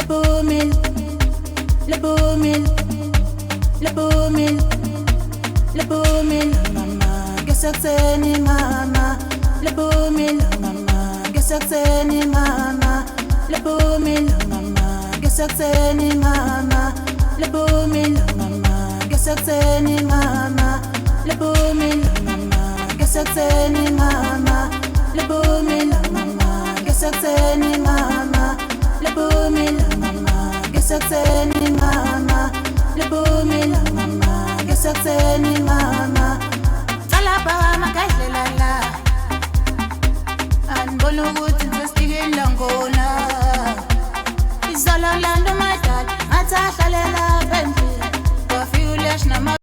Lebomil, lebomil, lebomil, lebomil, mama, gesakseni mama, lebomil, mama, gesakseni mama, lebomil, mama, gesakseni mama, lebomil, mama, gesakseni mama, lebomil, mama, gesakseni mama, lebomil, mama, gesakseni mama, lebomil, mama, gesakseni mama, lebomil, mama, gesakseni mama. Talapa makadlela la, anibona ukuthi ngisesikile ngona. Izolo lando madala, ngathi ahlalela endlini, wafika ulesh nama